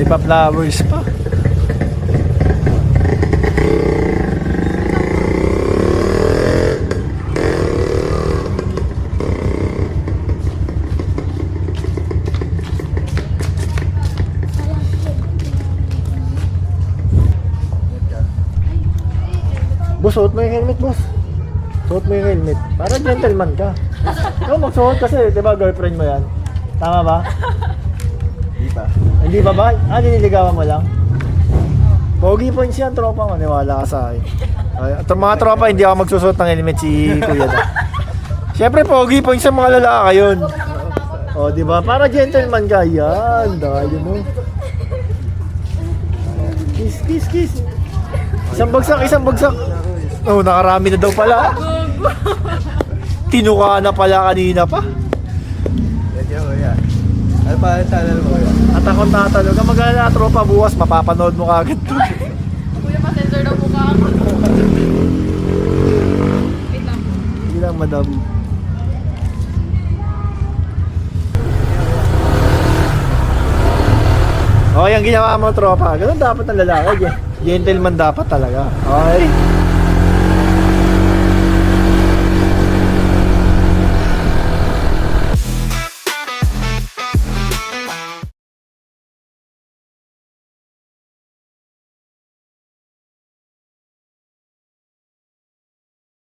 May pa-flowers pa. Boss, suot mo yung helmet, boss. Suot mo yung helmet. Para gentleman ka. Ikaw magsuot kasi, di ba girlfriend mo yan? Tama ba? Hindi pa. Hindi ba ba? Nililigawan mo lang? Pogi points yan, tropa ko. Niwala ka sa akin. Ay, at mga tropa, hindi ako magsusuot ng helmet si Kuya Da. Siyempre, pogi points sa mga lalaki yun. O, di ba? Para gentleman ka. Yan, dahil mo. Kiss, kiss, kiss. Isang bagsak, isang bagsak. Oh, nakarami na daw pala. Tinuka na pala kanina pa. Yan yun, kuya. Ano pa ang channel mo, kuya? At akong tatanong, kung mag-alala tropa bukas, mapapanood mo kagad to. Kuya, pa-sensor daw mukha ako. Wait lang. Hindi lang, madam. Okay, ang ginawa mo tropa. Ganun dapat ang lalaki. Gentleman dapat talaga. Okay.